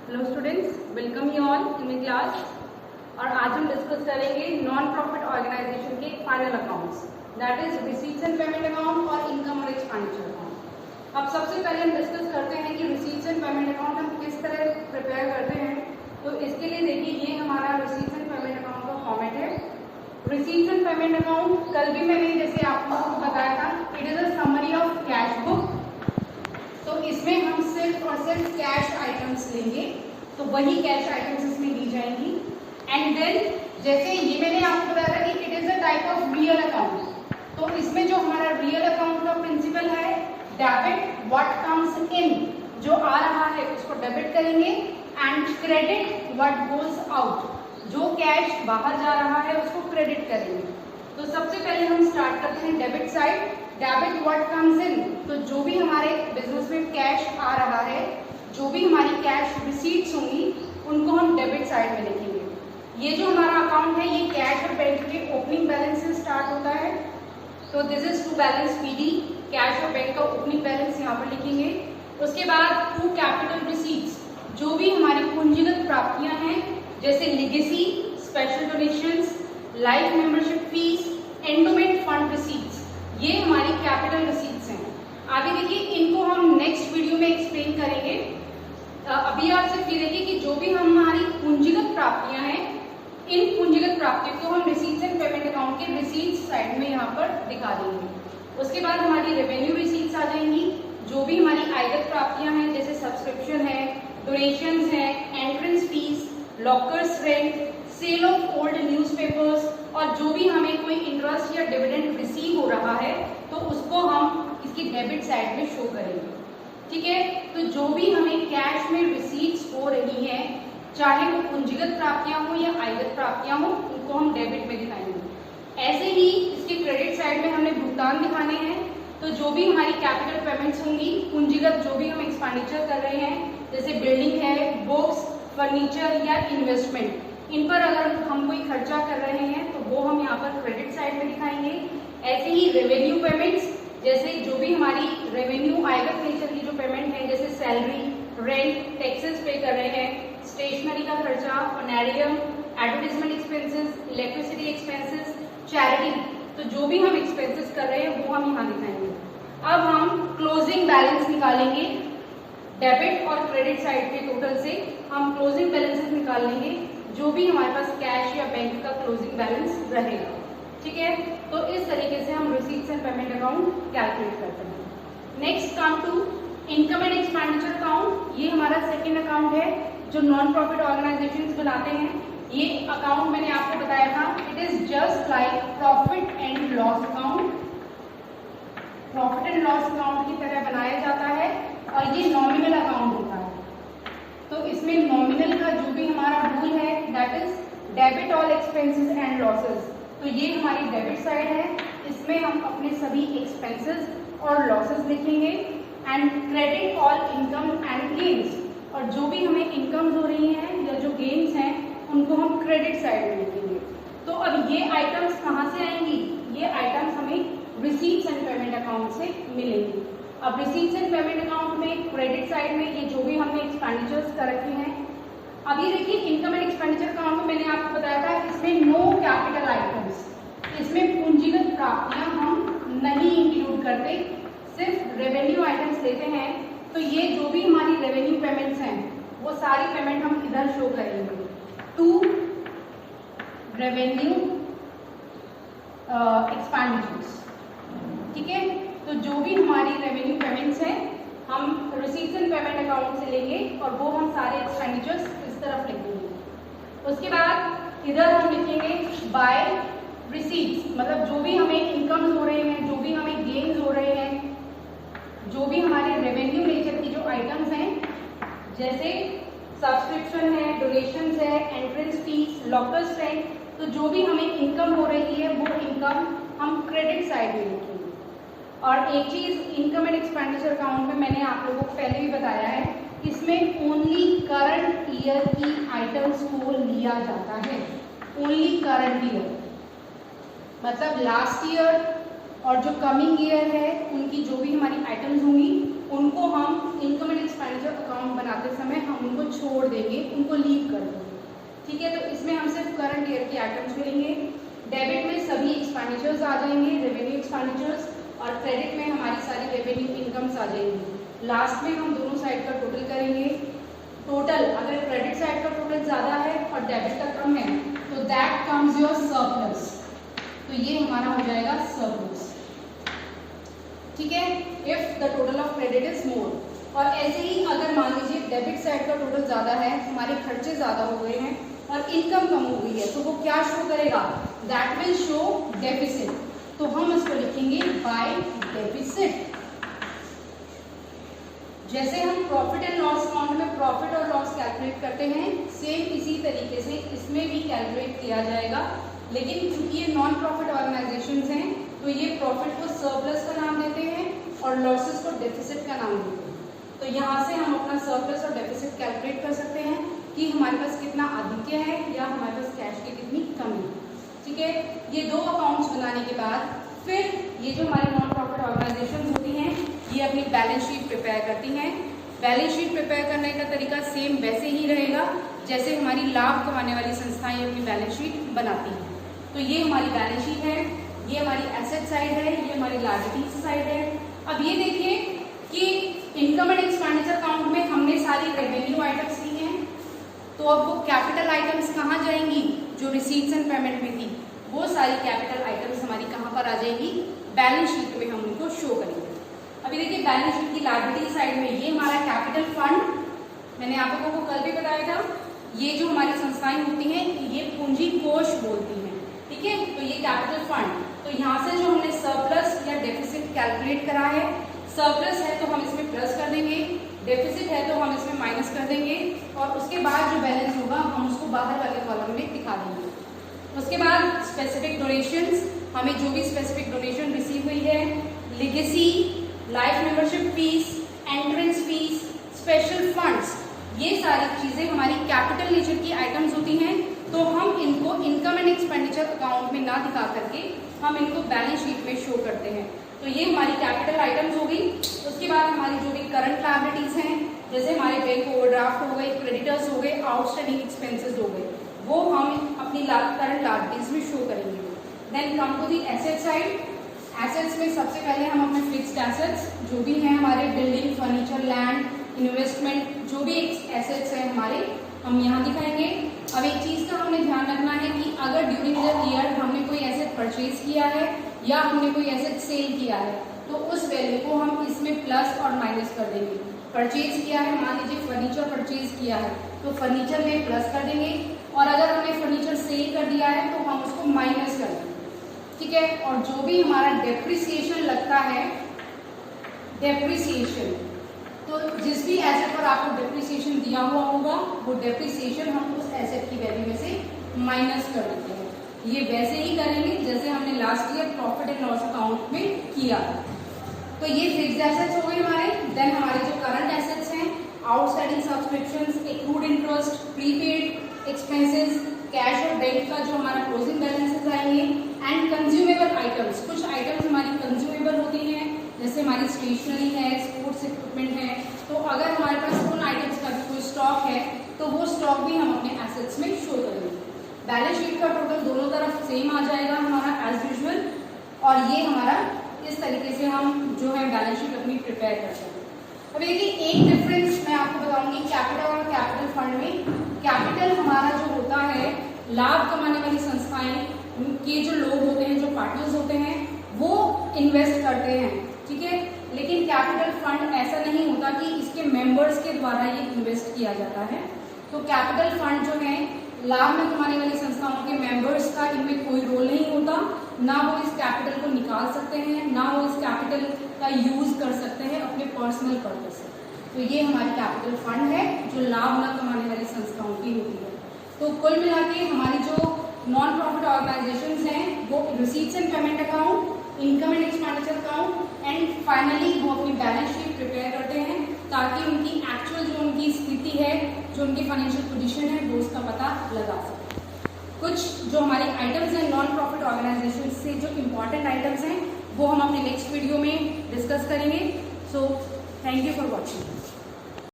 Hello students, welcome you all in my class. और आज हम डिस्कस करेंगे नॉन प्रॉफिट ऑर्गेनाइजेशन के final accounts, that is receipts and payment account और income और एक्सपेंडिचर अकाउंट। अब सबसे पहले हम डिस्कस करते हैं कि रिसीट्स एंड पेमेंट अकाउंट हम किस तरह प्रिपेयर करते हैं। तो इसके लिए देखिए, ये हमारा रिसीट्स एंड पेमेंट अकाउंट का फॉर्मेट है। रिसीट्स एंड पेमेंट अकाउंट कल भी मैंने जैसे आप लोगों को बताया था, it is a summary of cash book. तो इसमें हम सिर्फ और सिर्फ कैश आइटम्स लेंगे, तो वही कैश आइटम्स इसमें दी जाएंगी। एंड देन जैसे ये मैंने आपको बताया था कि it is a type of real account, तो इसमें जो हमारा रियल अकाउंट का प्रिंसिपल है, डेबिट व्हाट कम्स इन, जो आ रहा है उसको डेबिट करेंगे, and credit what goes out, जो कैश बाहर जा रहा है उसको क्रेडिट करेंगे। तो सबसे पहले हम स्टार्ट करते हैं debit side. Debit what comes in, तो जो भी हमारे बिजनेस में कैश आ रहा है, जो भी हमारी कैश रिसीट्स होंगी, उनको हम डेबिट साइड में लिखेंगे। ये जो हमारा अकाउंट है, ये कैश और बैंक के ओपनिंग बैलेंस से स्टार्ट होता है। तो this is to balance PD, cash और बैंक का ओपनिंग बैलेंस यहाँ पर लिखेंगे। उसके बाद टू कैपिटल रिसीट्स, जो भी हमारी पूंजीगत प्राप्तियां हैं, जैसे legacy, special donations, life membership fees, endowment fund receipts, ये हमारी कैपिटल रिसीट्स हैं। आगे देखिए, इनको हम नेक्स्ट वीडियो में एक्सप्लेन करेंगे। अभी आप सिर्फ ये देखिए कि जो भी हमारी पूंजीगत प्राप्तियां हैं, इन पूंजीगत प्राप्तियों को हम रिसीट्स एंड पेमेंट अकाउंट के रिसीट्स साइड में यहाँ पर दिखा देंगे। उसके बाद हमारी रेवेन्यू रिसीट्स आ जाएंगी, जो भी हमारी आयगत प्राप्तियां हैं, जैसे सब्सक्रिप्शन है, डोनेशंस है, entrance fees, lockers rent, sale of old newspapers, और जो भी हमें कोई इंटरेस्ट या डिविडेंड रिसीव हो रहा है तो उसको हम इसकी डेबिट साइड में शो करेंगे। ठीक है, तो जो भी हमें कैश में रिसीट्स हो रही हैं, चाहे वो पूंजीगत प्राप्तियां हो या आयगत प्राप्तियां हो, उनको हम डेबिट में दिखाएंगे। ऐसे ही इसके क्रेडिट साइड में हमने भुगतान दिखाने हैं। तो जो भी हमारी कैपिटल पेमेंट्स होंगी, पूंजीगत जो भी हम एक्सपेंडिचर कर रहे हैं, जैसे बिल्डिंग है, बुक्स, फर्नीचर या इन्वेस्टमेंट, इन पर अगर हम कोई खर्चा कर रहे हैं तो वो हम यहाँ पर क्रेडिट साइड में दिखाएंगे। ऐसे ही रेवेन्यू पेमेंट्स, जैसे जो भी हमारी रेवेन्यू आयगत नेचर की जो पेमेंट है, जैसे सैलरी, रेंट, टैक्सेस पे कर रहे हैं, स्टेशनरी का खर्चा, honorarium, advertisement expenses, electricity expenses, charity, तो जो भी हम एक्सपेंसेस कर रहे हैं वो हम यहाँ दिखाएंगे। अब हम क्लोजिंग बैलेंस निकालेंगे, डेबिट और क्रेडिट साइड के टोटल से हम क्लोजिंग बैलेंसेस निकाल लेंगे, जो भी हमारे पास कैश या बैंक का क्लोजिंग बैलेंस रहेगा। ठीक है, तो इस तरीके से हम receipts and payment account calculate करते हैं। Next come to income and expenditure account. ये हमारा सेकेंड अकाउंट है जो नॉन प्रॉफिट ऑर्गेनाइजेशंस बनाते हैं। ये अकाउंट मैंने आपको बताया था, it is just like profit and loss account. Profit and loss account की तरह बनाया जाता है और ये नॉमिनल अकाउंट होता है। तो इसमें नॉमिनल का जो भी हमारा रूल है, that is debit all expenses and losses. तो ये हमारी डेबिट साइड है, इसमें हम अपने सभी एक्सपेंसेस और लॉसेस लिखेंगे, and credit all income and gains, और जो भी हमें इनकम्स हो रही हैं या जो गेन्स हैं उनको हम क्रेडिट साइड में लिखेंगे। तो अब ये आइटम्स कहाँ से आएंगी? ये आइटम्स हमें रिसीट्स एंड पेमेंट अकाउंट से मिलेंगी। अब रिसीट्स एंड पेमेंट अकाउंट में क्रेडिट साइड में ये जो भी हमने एक्सपेंडिचर्स कर रखे हैं। अब ये देखिए, इनकम एंड एक्सपेंडिचर अकाउंट में मैंने आपको बताया था, इसमें नो कैपिटल आइटम्स, इसमें पूंजीगत प्राप्तियां हम नहीं इंक्लूड करते, सिर्फ रेवेन्यू आइटम्स लेते हैं। तो ये जो भी हमारी रेवेन्यू पेमेंट्स हैं, वो सारी पेमेंट हम इधर शो करेंगे, टू रेवेन्यू एक्सपेंडिचर्स। ठीक है, तो जो भी हमारी रेवेन्यू पेमेंट्स हैं, हम रिसीट्स एंड पेमेंट अकाउंट से लेंगे और वो हम सारे एक्सपेंडिचर्स इस तरफ लिखेंगे। उसके बाद इधर हम लिखेंगे बाय रिसीट्स, मतलब जो भी हमें इनकम्स हो रहे हैं, जो भी हमें गेन्स हो रहे हैं, जो भी हमारे रेवेन्यू नेचर की जो आइटम्स हैं, जैसे सब्सक्रिप्शन है, डोनेशंस है, एंट्रेंस फीस, लॉकर्स रेंट, तो जो भी हमें इनकम हो रही है वो इनकम हम क्रेडिट साइड में लिखेंगे। और एक चीज़, इनकम एंड एक्सपेंडिचर अकाउंट में मैंने आप लोगों को पहले भी बताया है, इसमें ओनली करंट ईयर की आइटम्स को लिया जाता है। ओनली करंट ईयर, मतलब लास्ट ईयर और जो कमिंग ईयर है उनकी जो भी हमारी आइटम्स होंगी, उनको हम इनकम एंड एक्सपेंडिचर अकाउंट बनाते समय हम उनको छोड़ देंगे, उनको लीव कर देंगे। ठीक है, तो इसमें हम सिर्फ करंट ईयर के आइटम्स मिलेंगे। डेबिट में सभी एक्सपेंडिचर्स आ जाएंगे, रेवेन्यू एक्सपेंडिचर्स, और क्रेडिट में हमारी सारी रेवेन्यू इनकम्स आ जाएंगी। लास्ट में हम दोनों साइड का टोटल करेंगे। टोटल अगर क्रेडिट साइड का टोटल ज़्यादा है और डेबिट का कम है तो दैट कम्स योर सरप्लस, तो ये हमारा हो जाएगा सरप्लस। ठीक है, if the total of credit is more. और ऐसे ही अगर मान लीजिए डेबिट साइड का टोटल ज़्यादा है, हमारे खर्चे ज़्यादा हो गए हैं और इनकम कम हो गई है, तो वो क्या शो करेगा? That will show deficit. तो हम इसको लिखेंगे बाय डेफिसिट। जैसे हम प्रॉफिट एंड लॉस अकाउंट में प्रॉफिट और लॉस कैलकुलेट करते हैं, सेम इसी तरीके से इसमें भी कैलकुलेट किया जाएगा। लेकिन क्योंकि ये नॉन प्रॉफिट ऑर्गेनाइजेशंस हैं तो ये प्रॉफिट को सरप्लस का नाम देते हैं और लॉसेस को डेफिसिट का नाम देते हैं। तो यहाँ से हम अपना सरप्लस और डेफिसिट कैलकुलेट कर सकते हैं कि हमारे पास कितना अधिक्य है या हमारे पास कैश की कितनी कमी है। ठीक है, ये दो अकाउंट्स बनाने के बाद फिर ये जो हमारी नॉन प्रॉफिट ऑर्गेनाइजेशन होती हैं ये अपनी बैलेंस शीट प्रिपेयर करती हैं। बैलेंस शीट प्रिपेयर करने का तरीका सेम वैसे ही रहेगा जैसे हमारी लाभ कमाने वाली संस्थाएं अपनी बैलेंस शीट बनाती हैं। तो ये हमारी बैलेंस शीट है, ये हमारी एसेट साइड है, ये हमारी लायबिलिटीज साइड है। अब ये देखिए कि इनकम एंड एक्सपेंडिचर अकाउंट में हमने सारी रेवेन्यू आइटम्स ली हैं, तो अब वो कैपिटल आइटम्स कहाँ जाएंगी? जो रिसीट्स एंड पेमेंट में थी वो सारी कैपिटल आइटम्स हमारी कहाँ पर आ जाएंगी? बैलेंस शीट में हम उनको शो करेंगे। अभी देखिए बैलेंस शीट की लायबिलिटी साइड में ये हमारा कैपिटल फंड, मैंने आप लोगों को कल भी बताया था, ये जो हमारी संस्थाएं होती हैं ये पूंजी कोष बोलती हैं। ठीक है, तो ये कैपिटल फंड। तो यहाँ से जो हमने सरप्लस या डेफिसिट कैलकुलेट करा है, सरप्लस है तो हम इसमें प्लस कर देंगे, डेफिसिट है तो हम इसमें माइनस कर देंगे, और उसके बाद जो बैलेंस होगा हम उसको बाहर वाले कॉलम में दिखा देंगे। उसके बाद स्पेसिफिक डोनेशंस, हमें जो भी स्पेसिफिक डोनेशन रिसीव हुई है, legacy, life membership fees, entrance fees, special funds, ये सारी चीजें हमारी कैपिटल नेचर की आइटम्स होती हैं। तो हम इनको इनकम एंड एक्सपेंडिचर अकाउंट में ना दिखा करके हम इनको बैलेंस शीट में शो करते हैं। तो ये हमारी कैपिटल आइटम्स हो गई। उसके बाद हमारी जो भी करंट लायबिलिटीज हैं, जैसे हमारे बैंक ओवरड्राफ्ट हो गए, क्रेडिटर्स हो गए, आउटस्टैंडिंग एक्सपेंसेस हो गए, वो हम अपनी करंट लायबिलिटीज में शो करेंगे। Then come to the asset side. Assets में सबसे पहले हम अपने फिक्स्ड एसेट्स जो भी हैं हमारे, बिल्डिंग, फर्नीचर, लैंड, इन्वेस्टमेंट, जो भी एसेट्स हैं हमारे, हम यहाँ दिखाएंगे। अब एक चीज़ का हमें ध्यान रखना है कि अगर ड्यूरिंग द ईयर हमने कोई एसेट परचेज किया है या हमने कोई एसेट सेल किया है तो उस वैल्यू को हम इसमें प्लस और माइनस कर देंगे। परचेज किया है, मान लीजिए फर्नीचर परचेज किया है तो फर्नीचर में प्लस कर देंगे, और अगर हमने फर्नीचर सेल कर दिया है तो हम उसको माइनस कर देंगे। ठीक है, और जो भी हमारा डेप्रिसिएशन लगता है, डेप्रिसिएशन, तो जिस भी एसेट पर आपको डेप्रिसिएशन दिया हुआ होगा वो डेप्रिसिएशन हम उस एसेट की वैल्यू में से माइनस कर देते हैं। ये वैसे ही करेंगे जैसे हमने last year profit and loss account में किया। तो ये फिक्स्ड एसेट्स हो गए हमारे। देन हमारे जो करंट एसेट्स हैं, outstanding subscriptions, accrued interest, prepaid expenses, cash और बैंक का जो हमारा क्लोजिंग बैलेंसेस आएंगे, एंड कंज्यूमेबल आइटम्स। कुछ आइटम्स हमारी कंज्यूमेबल होती हैं जैसे हमारी स्टेशनरी है, स्पोर्ट्स इक्विपमेंट है, तो अगर हमारे पास उन आइटम्स का कोई स्टॉक है तो वो स्टॉक भी हम अपने एसेट्स में शो करेंगे। बैलेंस शीट का टोटल दोनों तरफ सेम आ जाएगा हमारा एज यूजुअल, और ये हमारा इस तरीके से हम जो है बैलेंस शीट अपनी प्रिपेयर करते हैं। अब देखिए एक डिफरेंस मैं आपको बताऊंगी कैपिटल और कैपिटल फंड में। कैपिटल हमारा जो होता है, लाभ कमाने वाली संस्थाएं के जो लोग होते हैं, जो पार्टनर्स होते हैं, वो इन्वेस्ट करते हैं। ठीक है, लेकिन कैपिटल फंड ऐसा नहीं होता कि इसके मेंबर्स के द्वारा ये इन्वेस्ट किया जाता है। तो कैपिटल फंड जो है, लाभ में कमाने वाली संस्थाओं के मेंबर्स का इनमें कोई रोल नहीं होता, ना वो इस कैपिटल को निकाल सकते हैं, ना वो इस कैपिटल का यूज कर सकते हैं अपने पर्सनल पर्पज से। तो ये हमारी कैपिटल फंड है जो लाभ न कमाने वाली संस्थाओं की होती है। तो कुल मिला के हमारी जो नॉन प्रॉफिट ऑर्गेनाइजेशंस हैं वो receipts and payment account, income and expenditure account and finally वो अपनी बैलेंस शीट प्रिपेयर करते हैं ताकि उनकी एक्चुअल जो उनकी स्थिति है, जो उनकी फाइनेंशियल पोजीशन है, वो उसका पता लगा सके। कुछ जो हमारे आइटम्स हैं नॉन प्रॉफिट ऑर्गेनाइजेशन से, जो इम्पॉर्टेंट आइटम्स हैं, वो हम अपने नेक्स्ट वीडियो में डिस्कस करेंगे। So thank you for watching.